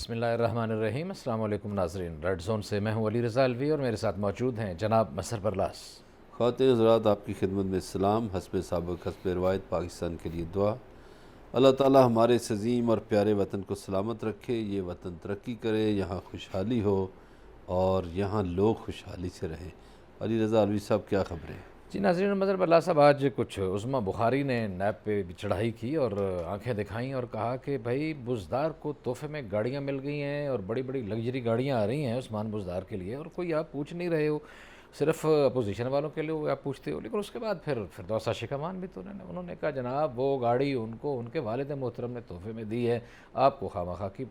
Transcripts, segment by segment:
बिस्मिल्लाहिर्रहमानिर्रहीम। अस्सलाम वालेकुम नाज़रीन। रेड जोन से मैं हूं अली रज़ा अलवी और मेरे साथ मौजूद हैं जनाब मसहर बरलास। ख़ातिन हज़रात, आपकी खिदमत में सलाम। हस्ब साबिक़ हस्ब रिवायत पाकिस्तान के लिए दुआ। अल्लाह ताला हमारे इस अज़ीम और प्यारे वतन को सलामत रखे, ये वतन तरक्की करे, यहाँ खुशहाली हो और यहाँ लोग खुशहाली से रहें। अली रज़ा अलवी साहब, क्या ख़बरें? जी नाज़रीन, मसहर बरलास साहब, आज कुछ उज़्मा बुखारी ने नैब पे चढ़ाई की और आंखें दिखाईं और कहा कि भाई बुज़दार को तोहफे में गाड़ियाँ मिल गई हैं और बड़ी बड़ी लग्जरी गाड़ियाँ आ रही हैं उस्मान बुज़दार के लिए, और कोई आप पूछ नहीं रहे हो, सिर्फ अपोजिशन वालों के लिए आप पूछते हो। लेकिन उसके बाद फिर फिरदौस शिकमान भी तो उन्होंने कहा जनाब वो गाड़ी उनको उनके वालिद मोहतरम ने तोहफे में दी है, आपको खामखा की,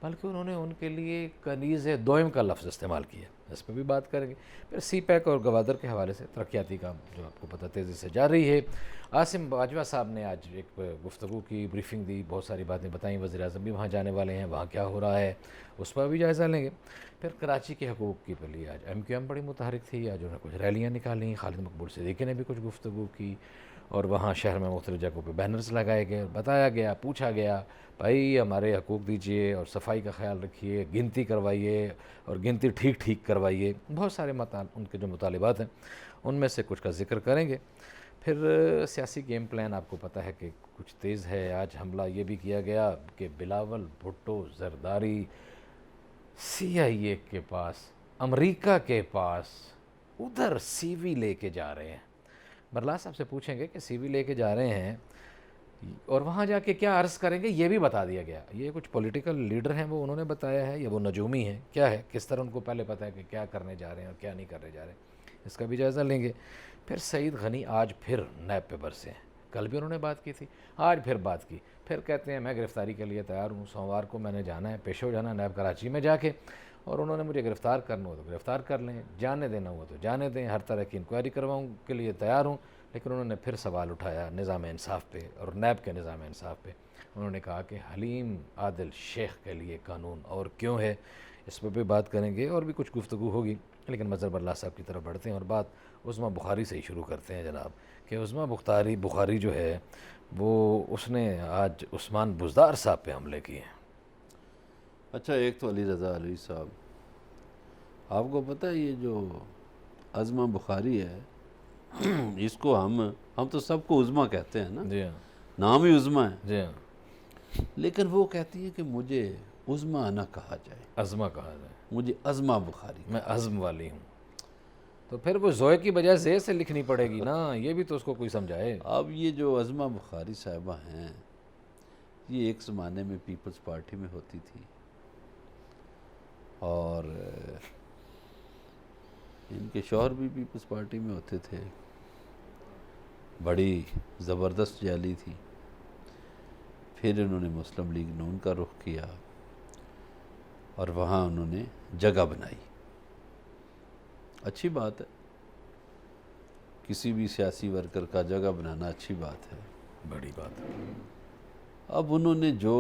बल्कि उन्होंने उनके लिए कनीज़ दोयम का लफ्ज़ इस्तेमाल किया। इस पर भी बात करेंगे। फिर सी पैक और गवादर के हवाले से तरक्याती काम जो आपको पता तेज़ी से जा रही है। आसिम बाजवा साहब ने आज एक गुफ्तगू की, ब्रीफिंग दी, बहुत सारी बातें बताई। वज़ीर आज़म भी वहाँ जाने वाले हैं, वहाँ क्या हो रहा है उस पर भी जायज़ा लेंगे। फिर कराची के हकूक़ की पे लिए आज MQM बड़ी मुतहरिक थी। आज उन्होंने कुछ रैलियाँ निकाली, खालिद मकबूल सिद्दीकी ने भी कुछ गुफ्तगू की और वहाँ शहर में मुख्तलिफ़ जगहों पे बैनर्स लगाए गए, बताया गया, पूछा गया भाई हमारे हकूक़ दीजिए और सफाई का ख्याल रखिए, गिनती करवाइए और गिनती ठीक ठीक करवाइए। बहुत सारे उनके जो मुतालिबात हैं उनमें से कुछ का ज़िक्र करेंगे। फिर सियासी गेम प्लान आपको पता है कि कुछ तेज़ है। आज हमला ये भी किया गया कि बिलावल भुट्टो जरदारी CIA के पास, अमेरिका के पास, उधर CV लेके जा रहे हैं। बरलास साहब से पूछेंगे कि CV लेके जा रहे हैं और वहाँ जाके क्या अर्ज़ करेंगे, ये भी बता दिया गया। ये कुछ पॉलिटिकल लीडर हैं वो उन्होंने बताया है या वो नजूमी हैं, क्या है, किस तरह उनको पहले पता है कि क्या करने जा रहे हैं और क्या नहीं करने जा रहे हैं, इसका भी जायज़ा लेंगे। फिर सईद गनी आज फिर नैब पे बरसे हैं। कल भी उन्होंने बात की थी, आज फिर बात की। फिर कहते हैं मैं गिरफ़्तारी के लिए तैयार हूँ, सोमवार को मैंने जाना है, पेश हो जाना नैब कराची में जाके, और उन्होंने मुझे गिरफ़्तार करना हो तो गिरफ़्तार कर लें, जाने देना हुआ तो जाने दें, हर तरह की इंक्वायरी करवाऊँ के लिए तैयार हूँ। लेकिन उन्होंने फिर सवाल उठाया निज़ाम इंसाफ़ पे और नैब के निज़ाम इंसाफ़ पे। उन्होंने कहा कि हलीम आदिल शेख के लिए कानून और क्यों है, इस पर भी बात करेंगे और भी कुछ गुफ्तगू होगी। लेकिन मज़हर बरलास साहब की तरफ बढ़ते हैं और बात उज़्मा बुखारी से ही शुरू करते हैं जनाब, कि उज़्मा बुखारी जो है वो उसने आज उस्मान बुज़दार साहब पे हमले किए हैं। अच्छा, एक तो अली रज़ा अलवी साहब, आपको पता है ये जो अज़मा बुखारी है इसको हम तो सबको उज़्मा कहते हैं ना, जी हाँ, नाम ही उज़्मा है। जी हाँ। लेकिन वो कहती है कि मुझे उज़्मा ना कहा जाए, अज़मा कहा जाए, मुझे अज़मा बुखारी मैं कहा अज़्म वाली हूँ। तो फिर वो ज़ोए की बजाय ज़े से लिखनी पड़ेगी ना, ये भी तो उसको कोई समझाए। जाए। अब ये जो अज़मा बुखारी साहिबा हैं, ये एक ज़माने में पीपल्स पार्टी में होती थी और इनके शौहर भी पीपल्स पार्टी में होते थे। बड़ी ज़बरदस्त जैली थी। फिर इन्होंने मुस्लिम लीग नून का रुख किया और वहाँ उन्होंने जगह बनाई। अच्छी बात है, किसी भी सियासी वर्कर का जगह बनाना अच्छी बात है, बड़ी बात है। अब उन्होंने जो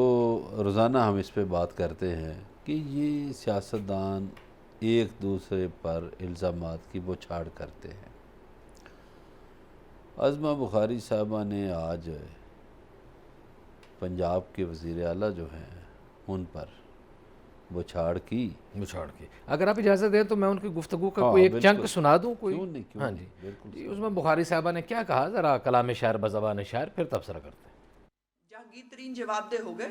रोज़ाना हम इस पे बात करते हैं कि ये सियासतदान एक दूसरे पर इल्ज़ामात की बौछार करते हैं। अज़मा बुखारी साहबा ने आज पंजाब के वज़ीर आला जो हैं उन पर बौछार की। अगर आप इजाज़त दें तो मैं उनकी गुफ्तगू का हाँ, कोई एक चंक बिल्कुल। सुना दूँ कोई। क्यों नहीं, क्यों हाँ नहीं, जी बिल्कुल जी, सही। उसमें बुखारी साहबा ने क्या कहा, ज़रा कलाम शायर बज़बान शायर, फिर तबसरा करते हैं। जहांगीर तरीन जवाबदेह हो गए,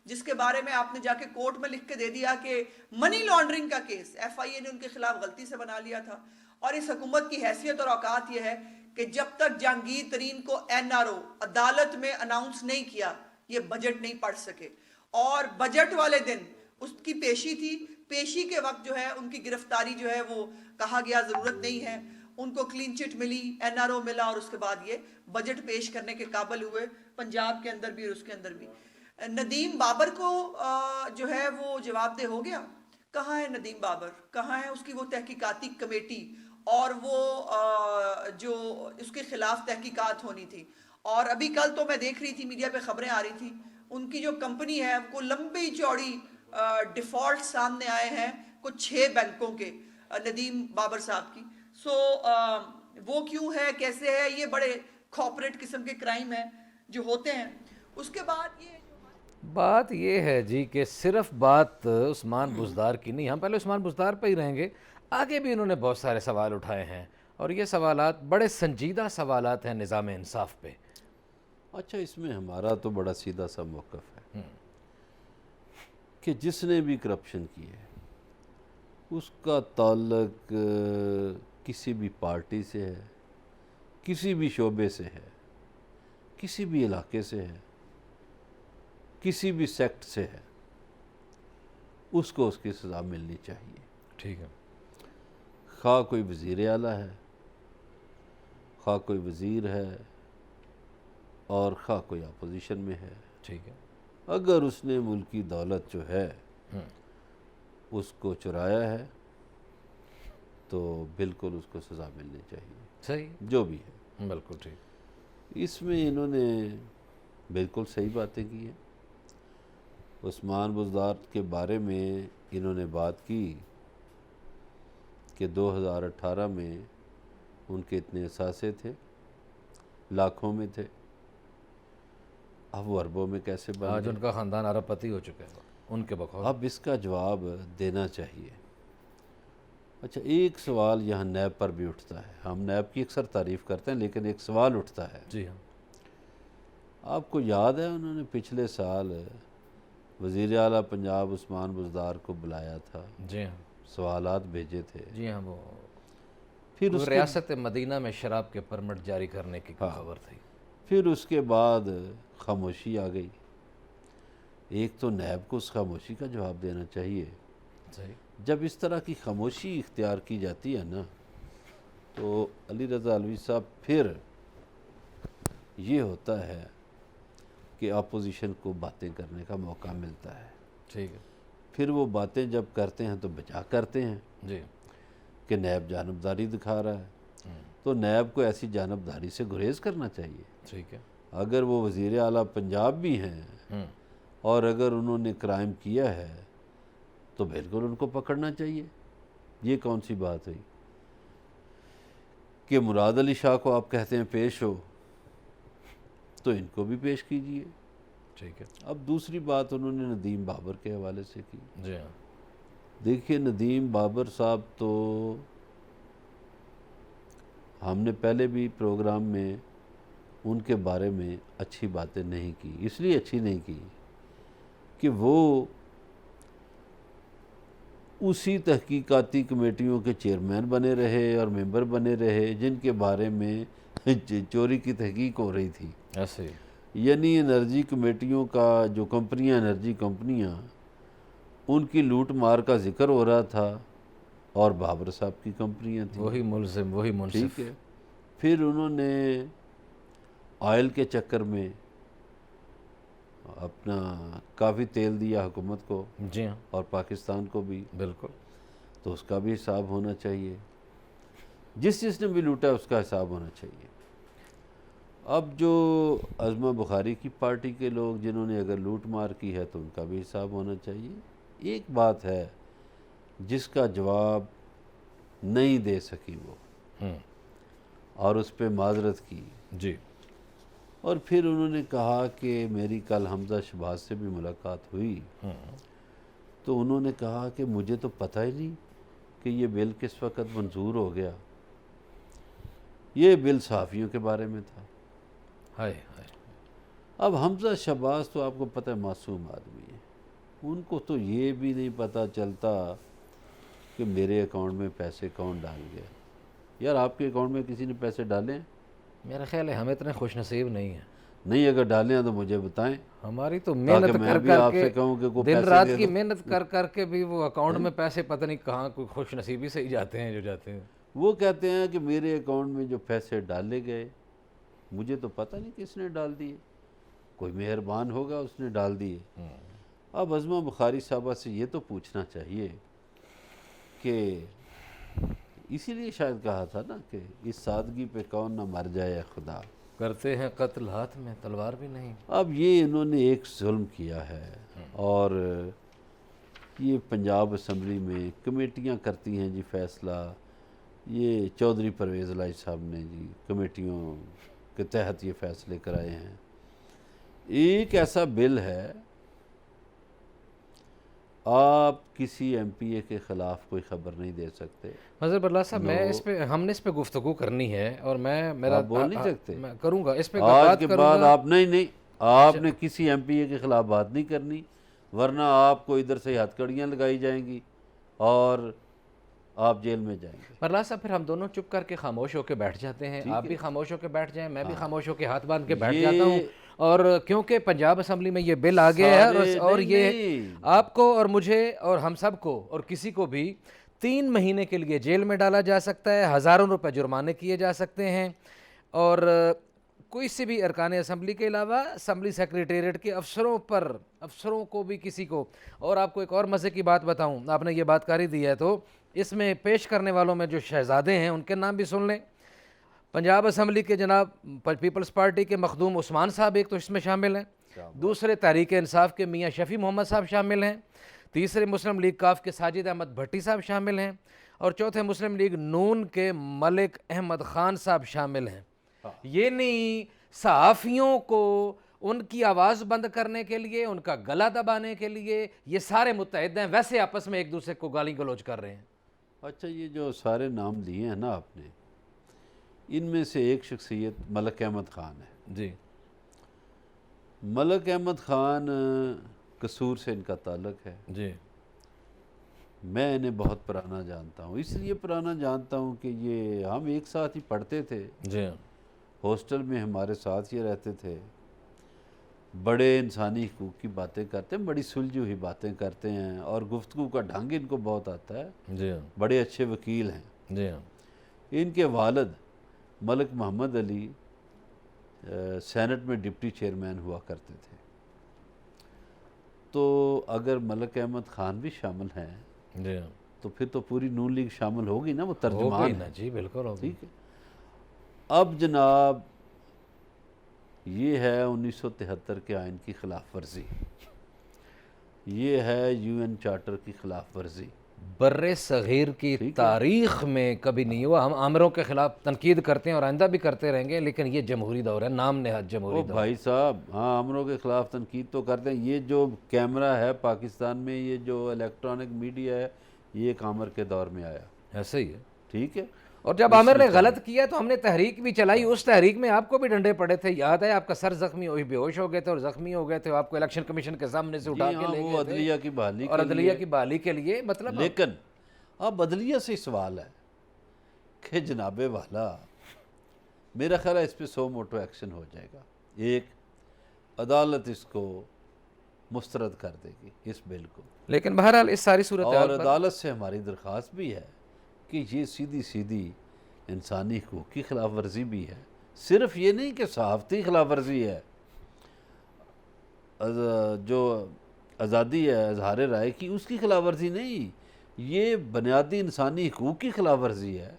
जिसके बारे में आपने जाके कोर्ट में लिख के दे दिया कि मनी लॉन्ड्रिंग का केस FIA ने उनके खिलाफ गलती से बना लिया था। और इस हुकूमत की हैसियत और औकात यह है कि जब तक जहांगीर तरीन को NRO अदालत में अनाउंस नहीं किया, ये बजट नहीं पढ़ सके। और बजट वाले दिन उसकी पेशी थी, पेशी के वक्त जो है उनकी गिरफ्तारी जो है वो कहा गया ज़रूरत नहीं है, उनको क्लीन चिट मिली, NRO मिला और उसके बाद ये बजट पेश करने के काबिल हुए, पंजाब के अंदर भी और उसके अंदर भी। नदीम बाबर को जो है वो जवाबदेह हो गया। कहाँ है नदीम बाबर, कहाँ है उसकी वो तहकीकाती कमेटी और वो जो उसके खिलाफ तहकीकात होनी थी। और अभी कल तो मैं देख रही थी, मीडिया पे खबरें आ रही थी, उनकी जो कंपनी है वो लंबी चौड़ी डिफ़ॉल्ट सामने आए हैं कुछ 6 बैंकों के, नदीम बाबर साहब की। वो क्यों है, कैसे है, ये बड़े कॉर्पोरेट किस्म के क्राइम हैं जो होते हैं। उसके बाद ये बात ये है जी कि सिर्फ बात उस्मान बुज़दार की नहीं, हम पहले उस्मान बुज़दार पे ही रहेंगे। आगे भी इन्होंने बहुत सारे सवाल उठाए हैं और ये सवालात बड़े संजीदा सवालात हैं निज़ाम इंसाफ पे। अच्छा, इसमें हमारा तो बड़ा सीधा सा मौक़िफ़ है कि जिसने भी करप्शन की है उसका ताल्लुक किसी भी पार्टी से है, किसी भी शोबे से है, किसी भी इलाके से है, किसी भी सेक्ट से है, उसको उसकी सज़ा मिलनी चाहिए। ठीक है। खा कोई वज़ीर आला है, खा कोई वज़ीर है और खा कोई अपोजिशन में है, ठीक है। अगर उसने मुल्क की दौलत जो है उसको चुराया है तो बिल्कुल उसको सज़ा मिलनी चाहिए, सही, जो भी है। बिल्कुल ठीक। इसमें इन्होंने बिल्कुल सही बातें की हैं। उस्मान बुज़दार के बारे में इन्होंने बात की कि 2018 में उनके इतने असासे थे, लाखों में थे, अब वो अरबों में कैसे बन आज गए? उनका ख़ानदान अरबपति हो चुका है उनके बकौल। अब इसका जवाब देना चाहिए। अच्छा, एक सवाल यहाँ नैब पर भी उठता है। हम नैब की अक्सर तारीफ़ करते हैं लेकिन एक सवाल उठता है। जी हाँ। आपको याद है उन्होंने पिछले साल वज़ीर आला पंजाब उस्मान बुज़दार को बुलाया था, जी हाँ। सवालात भेजे थे, जी हाँ, वो फिर कोई उसके रियासत मदीना में शराब के परमिट जारी करने की कोई खबर थी। फिर उसके बाद खामोशी आ गई। एक तो नैब को उस खामोशी का जवाब देना चाहिए। सही। जब इस तरह की खामोशी इख्तियार की जाती है ना, तो अली रज़ा अलवी साहब फिर ये होता है कि अपोजिशन को बातें करने का मौका मिलता है। ठीक है। फिर वो बातें जब करते हैं तो बचा करते हैं जी। कि नैब जानबदारी दिखा रहा है, तो नैब को ऐसी जानबदारी से गुरेज करना चाहिए। ठीक है। अगर वो वज़ीर आला पंजाब भी हैं और अगर उन्होंने क्राइम किया है तो बिल्कुल उनको पकड़ना चाहिए। ये कौन सी बात हुई कि मुराद अली शाह को आप कहते हैं पेश हो, तो इनको भी पेश कीजिए। ठीक है। अब दूसरी बात उन्होंने नदीम बाबर के हवाले से की। जी हाँ। देखिए, नदीम बाबर साहब तो हमने पहले भी प्रोग्राम में उनके बारे में अच्छी बातें नहीं की। इसलिए अच्छी नहीं की कि वो उसी तहकीकाती कमेटियों के चेयरमैन बने रहे और मेंबर बने रहे जिनके बारे में चोरी की तहकीक हो रही थी। ऐसे यानी एनर्जी कमेटियों का जो कंपनियां, एनर्जी कंपनियां, उनकी लूट मार का जिक्र हो रहा था और बाबर साहब की कंपनियां थी। वही मुलजिम, वही मुनसिफ। ठीक है। फिर उन्होंने ऑयल के चक्कर में अपना काफ़ी तेल दिया हुकूमत को जी हाँ, और पाकिस्तान को भी, बिल्कुल। तो उसका भी हिसाब होना चाहिए। जिसने भी लूटा उसका हिसाब होना चाहिए। अब जो अज़मा बुखारी की पार्टी के लोग जिन्होंने अगर लूट मार की है तो उनका भी हिसाब होना चाहिए। एक बात है जिसका जवाब नहीं दे सकी वो और उस पर माजरत की। जी। और फिर उन्होंने कहा कि मेरी कल हमजा शहबाज से भी मुलाकात हुई, तो उन्होंने कहा कि मुझे तो पता ही नहीं कि ये बिल किस वक़्त मंजूर हो गया। ये बिल सहाफ़ियों के बारे में था। हाय हाय। अब हमजा शहबाज तो आपको पता है मासूम आदमी है, उनको तो ये भी नहीं पता चलता कि मेरे अकाउंट में पैसे कौन डाल गया। यार, आपके अकाउंट में किसी ने पैसे डाले हैं? मेरा ख्याल है हम इतने खुशनसीब नहीं हैं। नहीं, अगर डाले हैं तो मुझे बताएं, हमारी तो मेहनत ताकि मैं कर भी कर आपसे के कहूं कि कोई दिन पैसे रात दे की दो। मेहनत कर कर के भी वो अकाउंट में पैसे पता नहीं कहाँ, कोई खुशनसीबी से ही जाते हैं जो जाते हैं। वो कहते हैं कि मेरे अकाउंट में जो पैसे डाले गए मुझे तो पता नहीं किसने डाल दिए, कोई मेहरबान होगा उसने डाल दिए। अब अज़मा बुखारी साहबा से ये तो पूछना चाहिए कि इसीलिए शायद कहा था ना कि इस सादगी पे कौन ना मर जाए खुदा, करते हैं कत्ल हाथ में तलवार भी नहीं। अब ये इन्होंने एक जुल्म किया है और ये पंजाब असम्बली में कमेटियां करती हैं जी फैसला। ये चौधरी परवेज़ इलाही साहब ने जी कमेटियों के तहत ये फ़ैसले कराए हैं। एक ऐसा बिल है आप किसी एमपीए के ख़िलाफ़ कोई ख़बर नहीं दे सकते। मज़हर बल्ला साहब, मैं इस पे हमने इस पे गुफ्तगू करनी है और मैं आप बोल नहीं सकते। मैं करूँगा इस पे आज बात के बाद करूँगा। आप नहीं आपने किसी एमपीए के ख़िलाफ़ बात नहीं करनी, वरना आपको इधर से हथकड़ियाँ लगाई जाएंगी और आप जेल में जाएंगे। बल्ला साहब, फिर हम दोनों चुप करके खामोश होकर बैठ जाते हैं, आप भी खामोश होकर बैठ जाएं, मैं भी खामोश होकर हाथ बांध के बैठ जाता हूँ। और क्योंकि पंजाब असम्बली में ये बिल आ गया है और नहीं, ये नहीं। आपको और मुझे और हम सब को और किसी को भी 3 महीने के लिए जेल में डाला जा सकता है, हज़ारों रुपए जुर्माने किए जा सकते हैं और कोई से भी अरकान असम्बली के अलावा असम्बली सेक्रेटेरिएट के अफसरों को भी किसी को। और आपको एक और मज़े की बात बताऊं, आपने ये बात कर ही दी है तो इसमें पेश करने वालों में जो शहजादे हैं उनके नाम भी सुन लें। पंजाब असम्बली के जनाब पीपल्स पार्टी के मखदूम उस्मान साहब एक तो इसमें शामिल हैं, दूसरे तहरीक इंसाफ के मियाँ शफ़ी मोहम्मद साहब शामिल हैं, तीसरे मुस्लिम लीग काफ के साजिद अहमद भट्टी साहब शामिल हैं और चौथे मुस्लिम लीग नून के मलिक अहमद ख़ान साहब शामिल हैं। ये नहीं, सहाफ़ियों को उनकी आवाज़ बंद करने के लिए, उनका गला दबाने के लिए ये सारे मुत्तहिद हैं, वैसे आपस में एक दूसरे को गाली गलौज कर रहे हैं। अच्छा, ये जो सारे नाम लिए हैं ना आपने, इनमें से एक शख्सियत मलिक अहमद ख़ान है जी। मलिक अहमद ख़ान कसूर से इनका ताल्लुक़ है जी। मैं इन्हें बहुत पुराना जानता हूँ, इसलिए पुराना जानता हूँ कि ये हम एक साथ ही पढ़ते थे जी। हॉस्टल में, हमारे साथ ही रहते थे, बड़े इंसानी हकूक़ की बातें करते हैं, बड़ी सुलझी हुई बातें करते हैं और गुफ्तगू का ढंग इनको बहुत आता है। जी। बड़े अच्छे वकील हैं। जी। इनके वालिद मलिक मोहम्मद अली सेनेट में डिप्टी चेयरमैन हुआ करते थे। तो अगर मलिक अहमद ख़ान भी शामिल हैं जी, तो फिर तो पूरी नून लीग शामिल होगी ना, वो हो तर्जुमान गई है। ना जी, बिल्कुल होगी। ठीक है। अब जनाब ये है 1973 के आइन की खिलाफ वर्जी, ये है यूएन चार्टर की खिलाफ वर्जी। बर्रे सग़ीर की तारीख़ में कभी नहीं हुआ। हम आमरों के ख़िलाफ़ तनकीद करते हैं और आइंदा भी करते रहेंगे, लेकिन ये जमहूरी दौर है, नाम नहाद जमहूरी दौर। भाई साहब, हाँ, आमरों के ख़िलाफ़ तनकीद तो करते हैं। ये जो कैमरा है पाकिस्तान में, ये जो इलेक्ट्रॉनिक मीडिया है, ये एक आमर के दौर में आया। ऐसे ही है। ठीक है। और जब आमिर ने गलत किया तो हमने तहरीक भी चलाई, उस तहरीक में आपको भी डंडे पड़े थे, याद है? आपका सर जख्मी हुई, बेहोश हो गए थे और जख्मी हो गए थे, आपको इलेक्शन कमीशन के सामने से उठा के ले गए थे अदलिया की बहाली और अदलिया की बहाली के लिए, मतलब। लेकिन अब अदलिया से सवाल है कि जनाबे वाला, मेरा ख्याल है इस पर 100 मोटो एक्शन हो जाएगा। एक, अदालत इसको मुस्तरद कर देगी इस बिल को, लेकिन बहरहाल इस सारी सूरत और अदालत से हमारी दरख्वास्त भी है कि ये सीधी सीधी इंसानी हकूक़ की खिलाफ वर्जी भी है। सिर्फ ये नहीं कि सहाफ़ती खिलाफ वर्जी है, जो आज़ादी है इज़हार राय की, उसकी खिलाफ वर्जी नहीं, ये बुनियादी इंसानी हकूक़ की खिलाफ वर्जी है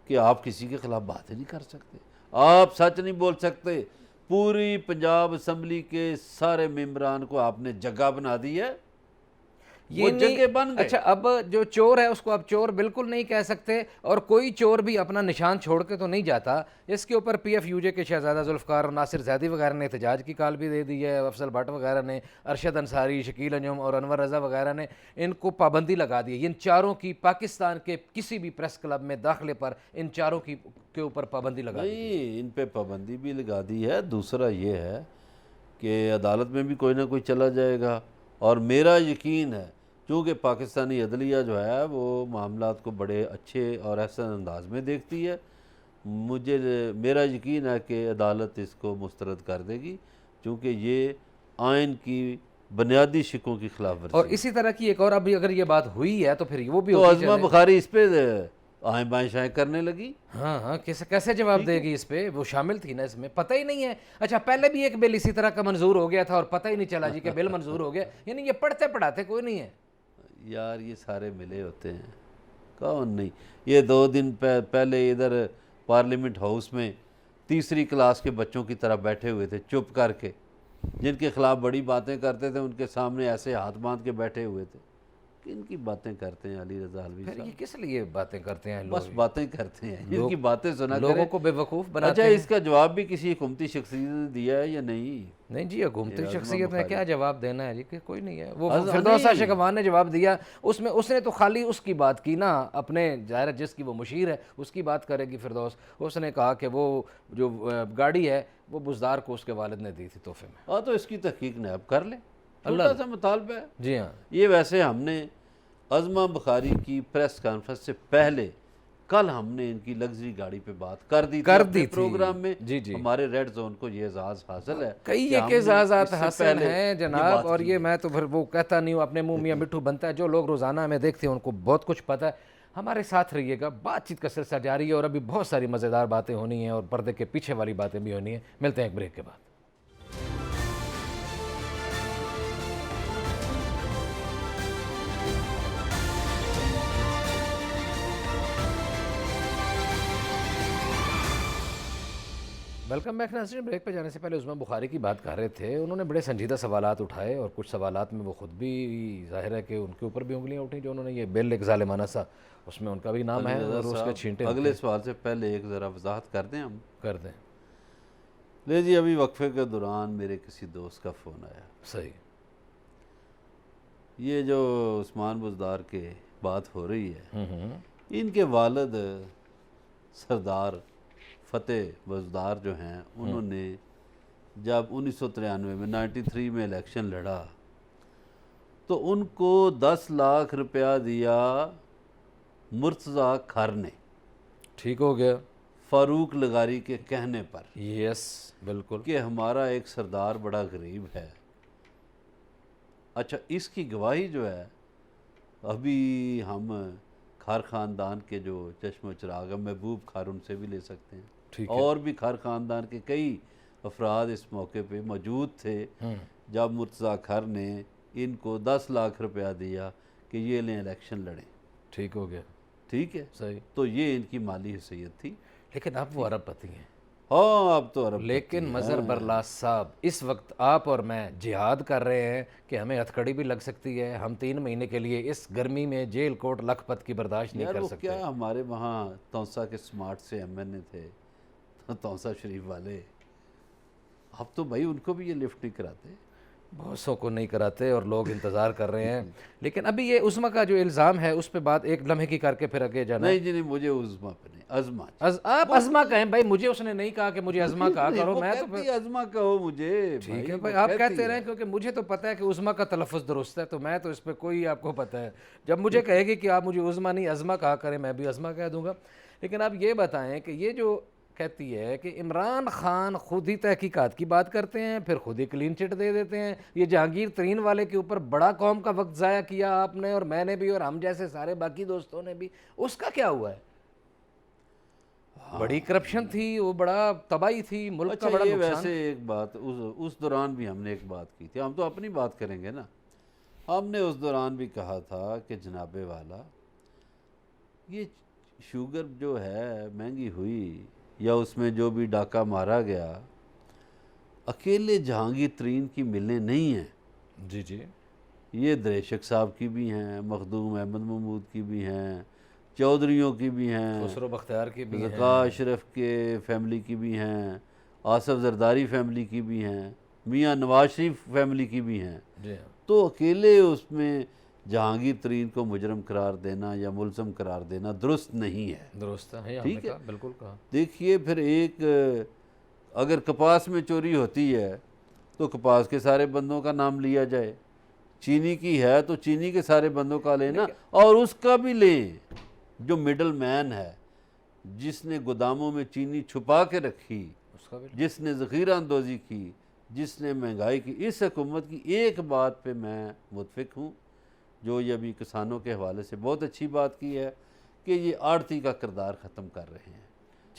कि आप किसी के ख़िलाफ़ बात ही नहीं कर सकते, आप सच नहीं बोल सकते। पूरी पंजाब असम्बली के सारे मेम्बरान को आपने जगह बना दी है, ये जगह बन गए। अच्छा, अब जो चोर है उसको अब चोर बिल्कुल नहीं कह सकते, और कोई चोर भी अपना निशान छोड़ के तो नहीं जाता। इसके ऊपर PFUJ के शहजादा जुल्फ़कार और नासिर ज़ैदी वगैरह ने एहतजाज की कॉल भी दे दी है, अफसल भट्ट वगैरह ने, अरशद अंसारी, शकील अंजुम और अनवर रज़ा वगैरह ने इनको पाबंदी लगा दी है। इन चारों की पाकिस्तान के किसी भी प्रेस क्लब में दाखिले पर इन चारों की के ऊपर पाबंदी लगा दी है। नहीं, इन पे पाबंदी भी लगा दी है। दूसरा ये है कि अदालत में भी कोई ना कोई चला जाएगा, और मेरा यकीन है क्योंकि पाकिस्तानी अदलिया जो है वो मामलात को बड़े अच्छे और एहसन अंदाज में देखती है, मेरा यकीन है कि अदालत इसको मुस्तरद कर देगी, क्योंकि ये आइन की बुनियादी शिकों की खिलाफ वर्जी। और इसी तरह की एक और, अभी अगर ये बात हुई है तो फिर वो भी तो होती अज़मा चले। बुखारी इस पे आए बाएँ शाएँ करने लगी। हाँ हाँ, कैसे जवाब देगी इस पे? वो शामिल थी ना इसमें, पता ही नहीं है। अच्छा, पहले भी एक बिल इसी तरह का मंजूर हो गया था और पता ही नहीं चला जी कि बिल मंजूर हो गया, यानी ये पढ़ते पढ़ाते कोई नहीं है यार। ये सारे मिले होते हैं, कौन नहीं। ये 2 दिन पहले इधर पार्लियामेंट हाउस में तीसरी क्लास के बच्चों की तरह बैठे हुए थे चुप करके, जिनके ख़िलाफ़ बड़ी बातें करते थे उनके सामने ऐसे हाथ बांध के बैठे हुए थे। किन की बातें करते हैं अली रज़ा हलवी फिर ये साहब? किस लिए बातें करते हैं बस लोग? बातें करते हैं, लोग इनकी बातें सुना लोगों करें। को बेवकूफ़ अच्छा, बनाते हैं। इसका जवाब भी किसी हुकूमती शख्सियत ने दिया है या नहीं? नहीं जी, ये घूमती ये आज़मा शख्सियत में बुखारी क्या जवाब देना है जी, कि कोई नहीं है। वो नहीं। फिरदौस आशिक अवान ने जवाब दिया, उसमें उसने तो खाली उसकी बात की ना, अपने ज़ाहिर है जिसकी वो मुशीर है उसकी बात करेगी फिरदौस। उसने कहा कि वो जो गाड़ी है वो बुज़दार को उसके वालिद ने दी थी तोहफे में। हाँ, तो इसकी तहकीक नैब कर ले, अल्लाह। छोटा सा मुतालबा है जी हाँ, ये। वैसे हमने आज़मा बुखारी की प्रेस कॉन्फ्रेंस से पहले कल हमने इनकी लग्जरी गाड़ी पे बात कर दी थी अपने थी। प्रोग्राम में। जी जी, हमारे रेड जोन को ये एजाज़ हासिल है कई कि ये हमने केजाजात इससे हासिल पहले हैं ये जनाब। बात और की ये है। मैं तो फिर वो कहता नहीं हूँ, अपने मुंह मियाँ मिट्ठू बनता है। जो लोग रोज़ाना हमें देखते हैं उनको बहुत कुछ पता है। हमारे साथ रहिएगा, बातचीत का सिलसिला जारी है और अभी बहुत सारी मज़ेदार बातें होनी हैं और पर्दे के पीछे वाली बातें भी होनी हैं। मिलते हैं एक ब्रेक के बाद। वेलकम बैक नाज़रीन। ब्रेक पे जाने से पहले उस्मा बुखारी की बात कर रहे थे। उन्होंने बड़े संजीदा सवालात उठाए और कुछ सवालात में वो ख़ुद भी ज़ाहिर है कि उनके ऊपर भी उंगलियां उठी। जो उन्होंने ये बिल एक ज़ालिमाना सा, उसमें उनका भी नाम है अली और रज़ा उसके साहब, छींटे अगले उनके। सवाल से पहले एक ज़रा वजाहत कर दें हम। कर दें। ले जी, अभी वक्फे के दौरान मेरे किसी दोस्त का फ़ोन आया। सही। ये जो उस्मान बुज़दार के बात हो रही है, हम्म। इनके वालिद सरदार फ़तेह बुज़दार जो हैं, उन्होंने जब 1993 में 93 में इलेक्शन लड़ा तो उनको 10 लाख रुपया दिया मुर्तज़ा खार ने, ठीक हो गया। फ़ारूक लगारी के कहने पर, यस बिल्कुल। कि हमारा एक सरदार बड़ा गरीब है। अच्छा, इसकी गवाही जो है अभी हम खार ख़ानदान के जो चश्मो चिराग है, महबूब खार, उनसे भी ले सकते हैं। ठीक है। और भी खार ख़ानदान के कई अफराद इस मौके पे मौजूद थे जब मुर्तज़ा खार ने इनको 10 लाख रुपया दिया कि ये लें इलेक्शन लड़ें। ठीक हो गया। ठीक है, सही। तो ये इनकी माली हैसियत थी। लेकिन अब वो अरबपति हैं। हाँ, अब तो अरब लेकिन मज़र बरलास साहब, इस वक्त आप और मैं जिहाद कर रहे हैं कि हमें हथकड़ी भी लग सकती है। हम 3 महीने के लिए इस गर्मी में जेल कोट लखपत की बर्दाश्त नहीं यार, कर वो सकते। क्या हमारे वहाँ तौसा के स्मार्ट से MNA थे, तो तौसा शरीफ वाले, अब तो भाई उनको भी ये लिफ्ट नहीं कराते। बहुत सौ को नहीं कराते और लोग इंतज़ार कर रहे हैं। लेकिन अभी ये उस्मा का जो इल्ज़ाम है उस पे बात एक लम्हे की करके फिर आगे जाना है। नहीं जी नहीं, मुझे उज़मा पे नहीं, अज़मा। आप अज़मा कहें भाई, मुझे उसने नहीं कहा कि मुझे अज़मा कहा करो। मैं तो फिर अज़मा कहो मुझे। ठीक है भाई, आप कहते रहें, क्योंकि मुझे तो पता है कि उज़मा का तलफ़्फ़ुज़ दुरुस्त है, तो मैं तो इस पर कोई, आपको पता है, जब मुझे कहेगी कि आप मुझे उज़मा नहीं अज़मा कहा करें, मैं भी अज़मा कह दूंगा। लेकिन आप ये बताएं कि ये जो कहती है कि इमरान खान खुद ही तहकीकात की बात करते हैं, फिर खुद ही क्लीन चिट दे देते हैं। ये जहांगीर तरीन वाले के ऊपर बड़ा कौम का वक्त ज़ाया किया आपने और मैंने भी और हम जैसे सारे बाकी दोस्तों ने भी, उसका क्या हुआ है? बड़ी करप्शन थी, वो बड़ा तबाही थी, मुल्क अच्छा, का बड़ा ये नुकसान। वैसे एक बात उस दौरान भी हमने एक बात की थी। हम तो अपनी बात करेंगे ना। हमने उस दौरान भी कहा था कि जनाबे वाला, ये शुगर जो है महंगी हुई या उसमें जो भी डाका मारा गया, अकेले जहांगीर तरीन की मिलें नहीं हैं। जी जी। ये दरेशक साहब की भी हैं, मखदूम अहमद महमूद की भी हैं, चौधरियों की भी हैं, खुसरो बख्तियार की भी ज़का अशरफ के फैमिली की भी हैं, आसफ जरदारी फैमिली की भी हैं, मियाँ नवाज शरीफ फैमिली की भी हैं। जी हाँ। तो अकेले उसमें जहांगीर तरीन को मुजरम करार देना या मुलज़म करार देना दुरुस्त नहीं है। दुरुस्त है, ठीक हमने है। कहा, बिल्कुल कहा। देखिए, फिर एक अगर कपास में चोरी होती है तो कपास के सारे बंदों का नाम लिया जाए, चीनी की है तो चीनी के सारे बंदों का लेना, और उसका भी लें जो मिडल मैन है, जिसने गोदामों में चीनी छुपा के रखी, उसका भी। जिसने ज़ख़ीरा अंदोज़ी की, जिसने महंगाई की। इस हुकूमत की एक बात पे मैं मुतफिक हूँ, जो ये अभी किसानों के हवाले से बहुत अच्छी बात की है, कि ये आड़ती का किरदार ख़त्म कर रहे हैं।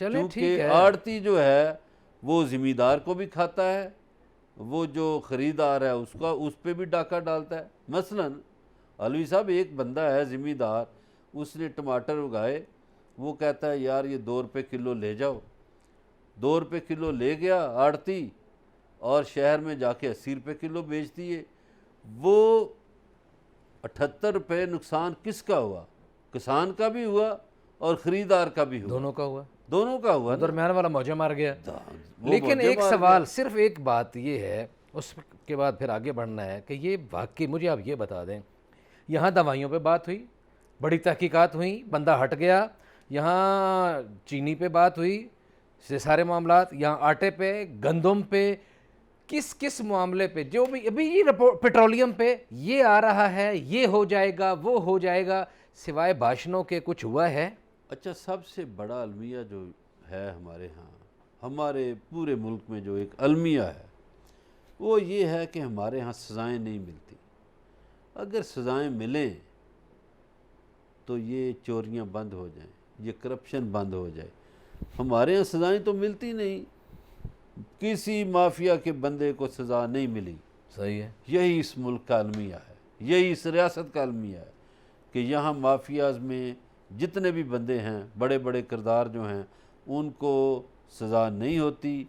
चले क्योंकि ठीक है। आड़ती जो है वो ज़िमीदार को भी खाता है, वो जो ख़रीदार है उसका, उस पर भी डाका डालता है। मसलन अलवी साहब, एक बंदा है ज़िमीदार, उसने टमाटर उगाए, वो कहता है यार ये 2 रुपये किलो ले जाओ। 2 रुपये किलो ले गया आड़ती, और शहर में जाके 80 रुपये किलो बेच दिए। वो 78 रुपये नुकसान किसका हुआ? किसान का भी हुआ और ख़रीदार का भी हुआ, दोनों का हुआ, दोनों का हुआ ना। दरम्यान वाला मौजा मार गया। वो लेकिन मौजे एक मार सवाल, सिर्फ एक बात ये है, उसके बाद फिर आगे बढ़ना है कि ये वाकई मुझे आप ये बता दें, यहाँ दवाइयों पे बात हुई, बड़ी तहकीकात हुई, बंदा हट गया, यहाँ चीनी पे बात हुई, से सारे मामलात, यहाँ आटे पे, गंदम पे, किस किस मामले पे, जो भी अभी ये रिपोर्ट पेट्रोलियम पे ये आ रहा है, ये हो जाएगा, वो हो जाएगा, सिवाय भाषणों के कुछ हुआ है? अच्छा, सबसे बड़ा अलमिया जो है हमारे यहाँ, हमारे पूरे मुल्क में जो एक अलमिया है वो ये है कि हमारे यहाँ सज़ाएँ नहीं मिलती। अगर सज़ाएँ मिलें तो ये चोरियाँ बंद हो जाएं, ये करप्शन बंद हो जाए। हमारे यहाँ सज़ाएँ तो मिलती नहीं, किसी माफिया के बंदे को सज़ा नहीं मिली। सही है। यही इस मुल्क का अलमिया है, यही इस रियासत का अलमिया है कि यहाँ माफियाज में जितने भी बंदे हैं, बड़े बड़े किरदार जो हैं, उनको सज़ा नहीं होती।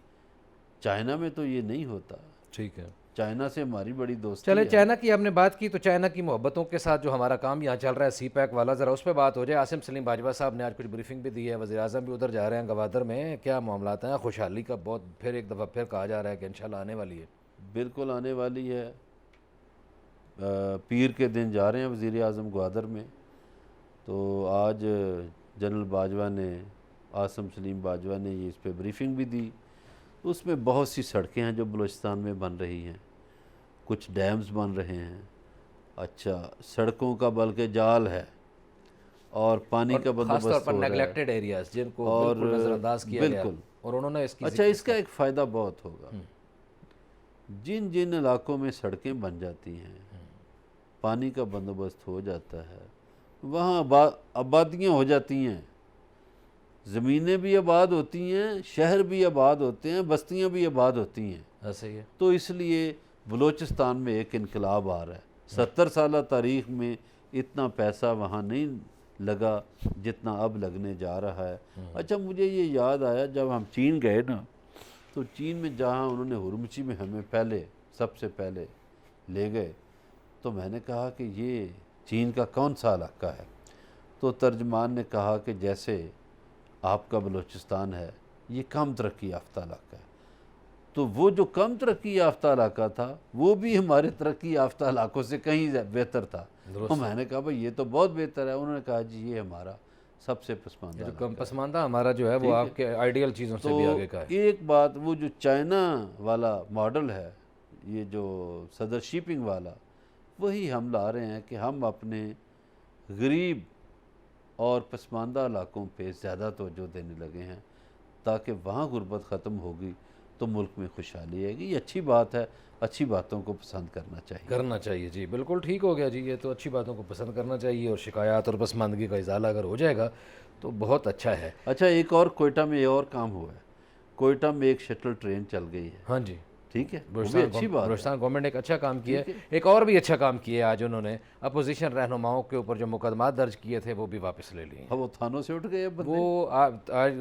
चाइना में तो ये नहीं होता। ठीक है, चाइना से हमारी बड़ी दोस्ती चले है। चाइना की आपने बात की, तो चाइना की मोहब्बतों के साथ जो हमारा काम यहाँ चल रहा है CPEC वाला, ज़रा उस पर बात हो जाए। आसिम सलीम बाजवा साहब ने आज कुछ ब्रीफिंग भी दी है, वज़ीर आज़म भी उधर जा रहे हैं गवादर में, क्या मामलात हैं? खुशहाली का बहुत फिर एक दफ़ा फिर कहा जा रहा है कि इंशाल्लाह आने वाली है। बिल्कुल आने वाली है। पीर के दिन जा रहे हैं वज़ीर आज़म ग्वादर में। तो आज जनरल बाजवा ने, आसिम सलीम बाजवा ने ये इस पर ब्रीफिंग भी दी। उसमें बहुत सी सड़कें हैं जो बलूचिस्तान में बन रही हैं, कुछ डैम्स बन रहे हैं। अच्छा, सड़कों का बल्कि जाल है और पानी का बंदोबस्त खासतौर पर हो रहा है। नेगलेक्टेड एरियाज जिनको और बिल्कुल नज़रअंदाज किया गया, बिल्कुल। और उन्होंने इसकी अच्छा, इसका एक फ़ायदा बहुत होगा। जिन जिन इलाकों में सड़कें बन जाती हैं, पानी का बंदोबस्त हो जाता है, वहाँ आबादियाँ हो जाती हैं, ज़मीनें भी आबाद होती हैं, शहर भी आबाद होते हैं, बस्तियाँ भी आबाद होती हैं। ऐसे ही है। तो इसलिए बलूचिस्तान में एक इनकलाब आ रहा है। 70 साल तारीख़ में इतना पैसा वहाँ नहीं लगा जितना अब लगने जा रहा है। अच्छा, मुझे ये याद आया, जब हम चीन गए ना, तो चीन में जहाँ उन्होंने हुरमुची में हमें सबसे पहले ले गए, तो मैंने कहा कि ये चीन का कौन सा इलाका है? तो तर्जमान ने कहा कि जैसे आपका बलूचिस्तान है, ये कम तरक्की याफ्ता इलाका है। तो वो जो कम तरक्की याफ्ता इलाका था, वो भी हमारे तरक्की याफ्ता इलाकों से कहीं बेहतर था। तो मैंने कहा भाई ये तो बहुत बेहतर है। उन्होंने कहा जी ये हमारा सबसे पसमानदा जो कम पसमानदा हमारा जो है वो आपके आइडियल चीज़ों से भी आगे का है। एक बात, वो जो चाइना वाला मॉडल है, ये जो सदरशिपिंग वाला, वही हम ला रहे हैं कि हम अपने गरीब और पसमानदा इलाकों पे ज़्यादा तवज्जो देने लगे हैं, ताकि वहाँ गुर्बत ख़त्म होगी तो मुल्क में खुशहाली आएगी। ये अच्छी बात है, अच्छी बातों को पसंद करना चाहिए। जी बिल्कुल ठीक हो गया जी, ये तो अच्छी बातों को पसंद करना चाहिए, और शिकायत और पसमानदगी का इजाला अगर हो जाएगा तो बहुत अच्छा है। अच्छा, एक और कोयटा में और काम हुआ है। कोयटा में एक शटल ट्रेन चल गई है। हाँ जी, ठीक है, वो भी अच्छी बात है। बलूचिस्तान गवर्नमेंट ने एक अच्छा काम किया है। एक और भी अच्छा काम किया है, आज उन्होंने अपोजिशन रहनुमाओं के ऊपर जो मुकदमा दर्ज किए थे वो भी वापस ले लिए। हाँ, वो थानों से उठ गए बंदे। वो आज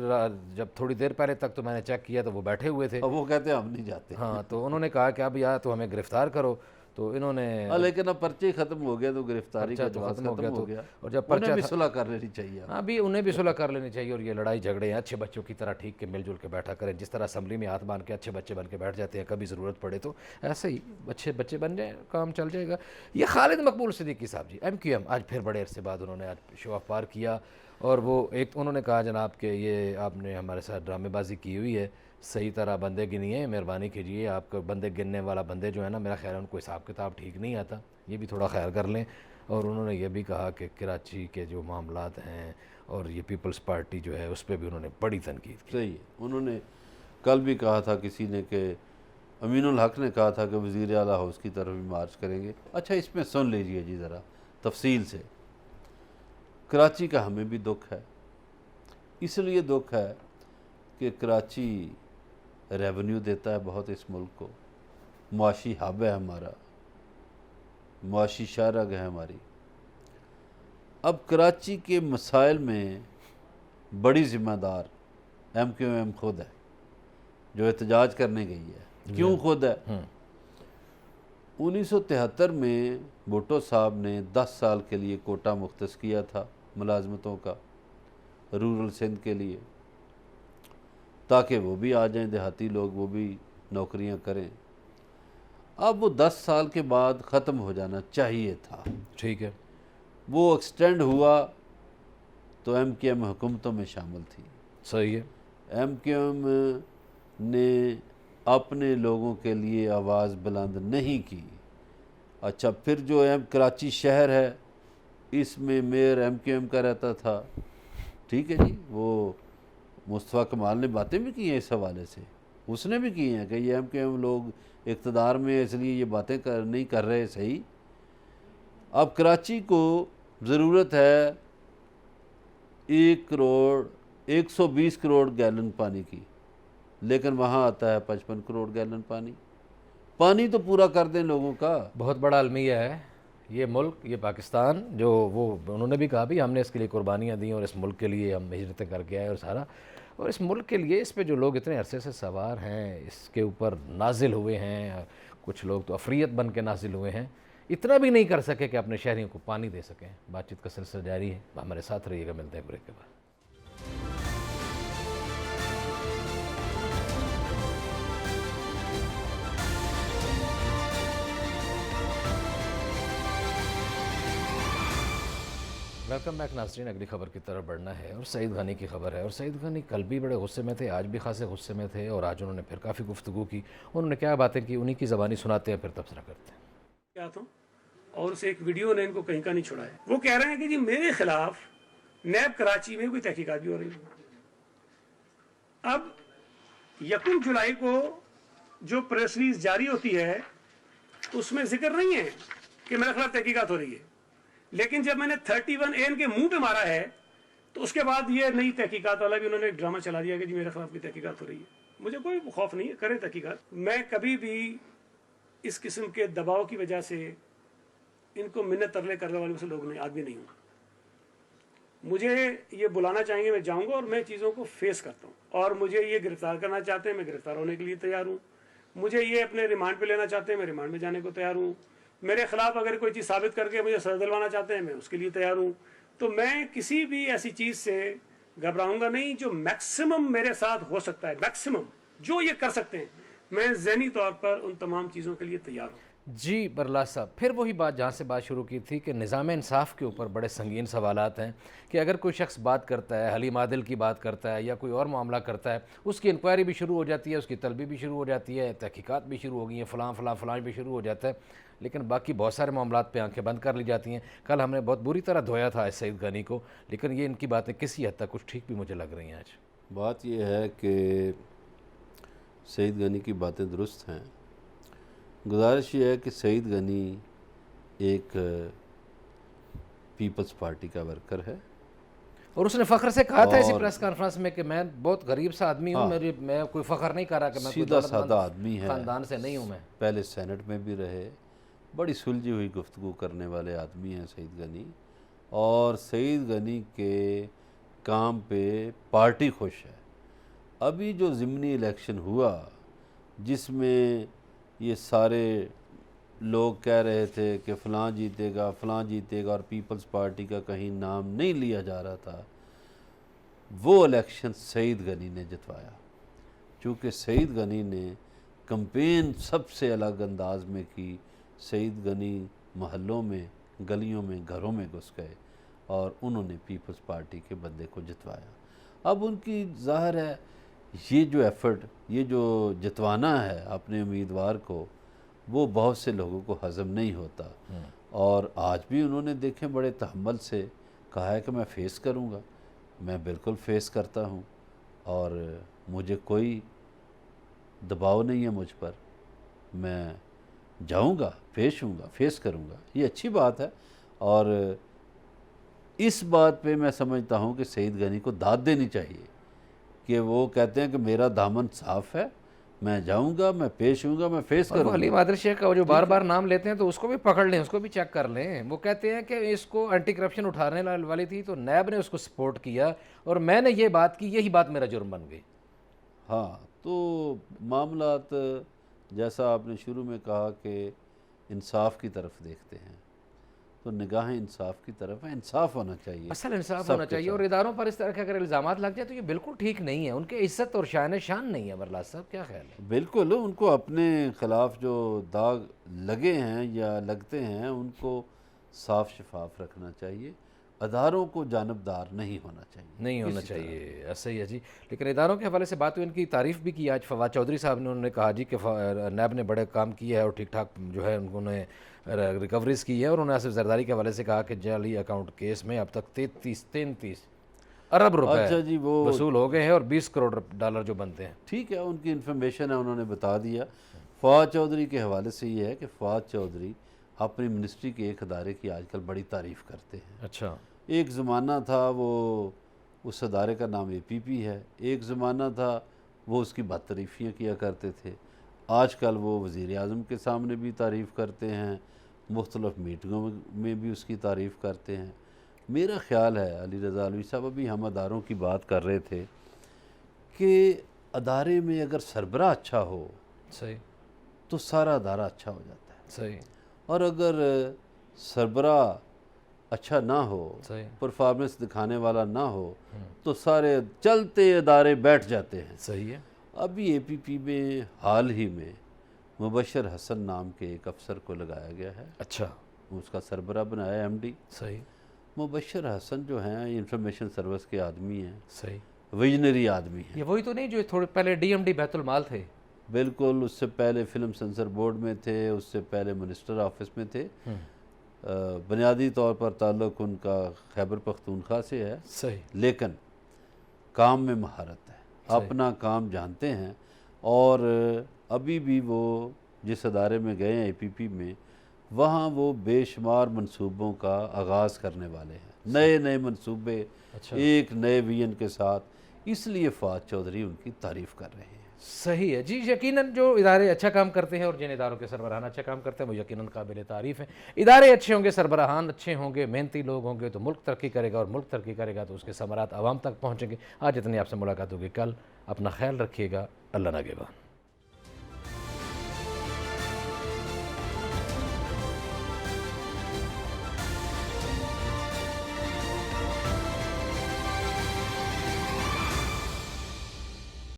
जब थोड़ी देर पहले तक तो मैंने चेक किया तो वो बैठे हुए थे। अब वो कहते हैं हम नहीं जाते। हाँ, तो उन्होंने कहा कि अब या तो हमें गिरफ्तार करो, तो इन्होंने लेकिन अब पर्चे खत्म हो गया तो गिरफ्तारी का तो जवाब खत्म हो गया। और जब पर्चा भी सुलह कर लेनी चाहिए। हाँ भी उन्हें भी सुलह कर लेनी चाहिए, और ये लड़ाई झगड़े हैं अच्छे बच्चों की तरह ठीक के मिलजुल के बैठा करें। जिस तरह असेंबली में हाथ बांध के अच्छे बच्चे बन के बैठ जाते हैं, कभी ज़रूरत पड़े तो ऐसे ही अच्छे बच्चे बन जाए, काम चल जाएगा। ये खालिद मकबूल सिद्दीकी साहब जी MQM, आज फिर बड़े अरसे बाद उन्होंने आज शो ऑफ पार किया, और वो एक उन्होंने कहा जनाब कि ये आपने हमारे साथ ड्रामेबाजी की हुई है, सही तरह बंदे गिनिए, मेहरबानी कीजिए। आपका बंदे गिनने वाला बंदे जो है ना, मेरा ख्याल है उनको हिसाब किताब ठीक नहीं आता, ये भी थोड़ा ख्याल कर लें। और उन्होंने ये भी कहा कि कराची के जो मामलात हैं और ये पीपल्स पार्टी जो है उस पर भी उन्होंने बड़ी तनकीद की। सही है। उन्होंने कल भी कहा था किसी ने कि अमीनुल हक ने कहा था कि वज़ीर आला हाउस की तरफ भी मार्च करेंगे। अच्छा, इसमें सुन लीजिए जी ज़रा तफसील से। कराची का हमें भी दुख है, इसलिए दुख है कि कराची रेवेन्यू देता है बहुत इस मुल्क को, मुआशी हब है हमारा, मुआशी शाहरग है हमारी। अब कराची के मसाइल में बड़ी ज़िम्मेदार MQM खुद है, जो एहतजाज करने गई है। क्यों खुद है? 1973 में भुट्टो साहब ने 10 साल के लिए कोटा मुख्तस किया था मुलाजमतों का रूरल सिंध के लिए, ताकि वो भी आ जाएं, देहाती लोग वो भी नौकरियां करें। अब वो 10 साल के बाद ख़त्म हो जाना चाहिए था। ठीक है। वो एक्सटेंड हुआ तो MKM हुकूमतों में शामिल थी। सही है। MKM ने अपने लोगों के लिए आवाज़ बुलंद नहीं की। अच्छा, फिर जो कराची शहर है इसमें मेयर MKM का रहता था, ठीक है जी, वो मुस्तफ़ा कमाल ने बातें भी की हैं इस हवाले से, उसने भी की हैं कि ये MKM लोग इक़्तिदार में है इसलिए ये बातें नहीं कर रहे सही। अब कराची को ज़रूरत है 120 करोड़ गैलन पानी की, लेकिन वहाँ आता है 55 करोड़ गैलन पानी। पानी तो पूरा कर दें लोगों का। बहुत बड़ा अलमिया है ये मुल्क, ये पाकिस्तान, जो वो उन्होंने भी कहा भी हमने इसके लिए कुर्बानियाँ दी और इस मुल्क के लिए हम हिजरतें करके आए और सारा, और इस मुल्क के लिए इस पे जो लोग इतने अरसे से सवार हैं, इसके ऊपर नाजिल हुए हैं, कुछ लोग तो अफरीयत बन के नाजिल हुए हैं, इतना भी नहीं कर सके कि अपने शहरियों को पानी दे सकें। बातचीत का सिलसिला जारी है, हमारे साथ रहिएगा, मिलते हैं ब्रेक के बाद। वेलकम बैक नाज़रीन। अगली खबर की तरफ बढ़ना है और सईद गनी की खबर है। और सईद गनी कल भी बड़े गुस्से में थे, आज भी खासे गुस्से में थे, और आज उन्होंने फिर काफ़ी गुफ्तगू की। उन्होंने क्या बातें की, उन्हीं की ज़बानी सुनाते हैं, फिर तबसरा करते हैं। क्या था, और उसे एक वीडियो ने इनको कहीं का नहीं छुड़ाया। वो कह रहे हैं कि जी मेरे खिलाफ नैब कराची में कोई तहकीकात भी हो रही है। अब 1 जुलाई को जो प्रेस रिलीज जारी होती है उसमें जिक्र नहीं है कि मेरे खिलाफ तहकीकात हो रही है, लेकिन जब मैंने 31A के मुंह पे मारा है तो उसके बाद ये नई तहकीकात वाला भी उन्होंने एक ड्रामा चला दिया कि जी मेरे खिलाफ भी तहकीकात हो रही है। मुझे कोई खौफ नहीं है, करें तहकीकात। मैं कभी भी इस किस्म के दबाव की वजह से इनको मिन्नत तरले करने वाले लोग नहीं, आदमी नहीं हूँ। मुझे ये बुलाना चाहेंगे, मैं जाऊंगा और मैं चीज़ों को फेस करता हूँ। और मुझे ये गिरफ्तार करना चाहते हैं, मैं गिरफ्तार होने के लिए तैयार हूँ। मुझे ये अपने रिमांड पे लेना चाहते हैं, मैं रिमांड में जाने को तैयार हूँ। मेरे खिलाफ अगर कोई चीज़ साबित करके मुझे सजा दिलवाना चाहते हैं, मैं उसके लिए तैयार हूँ। तो मैं किसी भी ऐसी चीज़ से घबराऊंगा नहीं। जो मैक्सिमम मेरे साथ हो सकता है, मैक्सिमम जो ये कर सकते हैं, मैं ज़हनी तौर पर उन तमाम चीज़ों के लिए तैयार हूँ। जी बरला साहब, फिर वही बात जहाँ से बात शुरू की थी कि निज़ाम इंसाफ के ऊपर बड़े संगीन सवालात हैं कि अगर कोई शख्स बात करता है, हलीम आदिल की बात करता है या कोई और मामला करता है, उसकी इंक्वायरी भी शुरू हो जाती है, उसकी तलबी भी शुरू हो जाती है, तहकीकात भी शुरू हो गई हैं, फ़लाँ भी शुरू हो जाता है, लेकिन बाकी बहुत सारे मामलात पे आंखें बंद कर ली जाती हैं। कल हमने बहुत बुरी तरह धोया था सईद गनी को, लेकिन ये इनकी बातें किसी हद तक कुछ ठीक भी मुझे लग रही हैं। आज बात यह है कि सईद गनी की बातें दुरुस्त हैं। गुजारिश ये है कि सईद गनी एक पीपल्स पार्टी का वर्कर है, और उसने फ़ख्र से कहा था इसी प्रेस कॉन्फ्रेंस में कि मैं बहुत गरीब सा आदमी हूँ। मैं कोई फ़ख्र नहीं कर रहा कि मैं सीधा सादा आदमी है, ख़ानदान से नहीं हूँ। मैं पहले सेनेट में भी रहे, बड़ी सुलझी हुई गुफ्तगू करने वाले आदमी हैं सईद गनी। और सईद गनी के काम पे पार्टी खुश है। अभी जो ज़िमनी इलेक्शन हुआ जिसमें ये सारे लोग कह रहे थे कि फ़लाँ जीतेगा और पीपल्स पार्टी का कहीं नाम नहीं लिया जा रहा था, वो इलेक्शन सईद गनी ने जितवाया। चूँकि सईद गनी ने कैंपेन सबसे अलग अंदाज में की। सईद गनी महलों में, गलियों में, घरों में घुस गए और उन्होंने पीपल्स पार्टी के बंदे को जितवाया। अब उनकी ज़ाहिर है ये जो एफ़र्ट, ये जो जितवाना है अपने उम्मीदवार को, वो बहुत से लोगों को हज़म नहीं होता। और आज भी उन्होंने देखें बड़े तहम्मुल से कहा है कि मैं फ़ेस करूँगा। मैं बिल्कुल फ़ेस करता हूँ और मुझे कोई दबाव नहीं है मुझ पर। मैं जाऊँगा, फेस करूँगा। ये अच्छी बात है। और इस बात पे मैं समझता हूँ कि सईद गनी को दाद देनी चाहिए कि वो कहते हैं कि मेरा दामन साफ़ है, मैं जाऊंगा, मैं पेश होऊंगा, मैं फेस करूंगा। हलीम आदिल शेख का जो बार बार नाम लेते हैं तो उसको भी पकड़ लें, उसको भी चेक कर लें। वो कहते हैं कि इसको एंटी करप्शन उठाने वाली थी तो नैब ने उसको सपोर्ट किया और मैंने ये बात की, यही बात मेरा जुर्म बन गई। हाँ, तो मामलात जैसा आपने शुरू में कहा कि इंसाफ की तरफ देखते हैं, तो निगाहें इंसाफ की तरफ है। इंसाफ होना चाहिए, असल इंसाफ सबके होना चाहिए। और साथ। इदारों पर इस तरह के अगर इल्ज़ामात लग जाए तो ये बिल्कुल ठीक नहीं है, उनके इज्जत और शान शान नहीं है। बरलास साहब क्या ख्याल है? बिल्कुल, उनको अपने ख़िलाफ़ जो दाग लगे हैं या लगते हैं उनको साफ शफाफ रखना चाहिए। अदारों को जानबदार नहीं होना चाहिए, नहीं होना किसी तरह। चाहिए, ऐसा ही है जी। लेकिन इदारों के हवाले से बात हुई, इनकी तारीफ़ भी की आज फवाद चौधरी साहब ने। उन्होंने कहा जी कि नैब ने बड़े काम किया है और ठीक ठाक जो है उन्होंने रिकवरीज की है। और उन्होंने आसिफ जरदारी के हवाले से कहा कि जाली अकाउंट केस में अब तक 33 अरब रुपए अच्छा जी, वो वसूल हो गए हैं और 20 करोड़ डॉलर जो बनते हैं। ठीक है, उनकी इन्फॉर्मेशन है, उन्होंने बता दिया। फवाद चौधरी के हवाले से ये है कि फवाद चौधरी अपनी मिनिस्ट्री के एक अदारे की आजकल बड़ी तारीफ़ करते हैं। अच्छा, एक ज़माना था वो उस अदारे का नाम APP है, एक ज़माना था वो उसकी बदतरीफ़ियाँ किया करते थे। आजकल वो वज़ीर आज़म के सामने भी तारीफ़ करते हैं, मुख्तलिफ़ मीटिंगों में भी उसकी तारीफ़ करते हैं। मेरा ख़्याल है अली रज़ा अलवी साहब, अभी हम अदारों की बात कर रहे थे कि अदारे में अगर सरबराह अच्छा हो सही तो सारा अदारा अच्छा हो जाता है, सही और अगर सरबराह अच्छा ना हो, सही परफॉर्मेंस दिखाने वाला ना हो, तो सारे चलते अदारे बैठ जाते हैं। सही है। अभी APP में हाल ही में मुबशर हसन नाम के एक अफसर को लगाया गया है, अच्छा, उसका सरबराह बनाया MD। सही मुबशर हसन जो हैं इंफॉर्मेशन सर्विस के आदमी हैं, सही। विजनरी आदमी हैं। ये वही तो नहीं जो थोड़े पहले DMD बैतुल माल थे? बिल्कुल, उससे पहले फिल्म सेंसर बोर्ड में थे, उससे पहले मिनिस्टर ऑफिस में थे। बुनियादी तौर पर ताल्लुक़ उनका खैबर पख्तूनख्वा से है, सही। लेकिन काम में महारत है, अपना काम जानते हैं। और अभी भी वो जिस अदारे में गए हैं APP में, वहाँ वो बेशुमार मंसूबों का आगाज़ करने वाले हैं, नए नए मंसूबे, अच्छा, एक नए विजन के साथ। इसलिए फवाद चौधरी उनकी तारीफ़ कर रहे हैं। सही है जी। यकीनन जो इदारे अच्छा काम करते हैं और जिन इदारों के सरबराहान अच्छा काम करते हैं वो यकीनन काबिल तारीफ़ है। इदारे अच्छे होंगे, सरबराहान अच्छे होंगे, मेहनती लोग होंगे तो मुल्क तरक्की करेगा, और मुल्क तरक्की करेगा तो उसके समरात आवाम तक पहुँचेंगे। आज इतनी आपसे मुलाकात होगी, कल अपना ख्याल रखिएगा। अल्लाह नगहबान।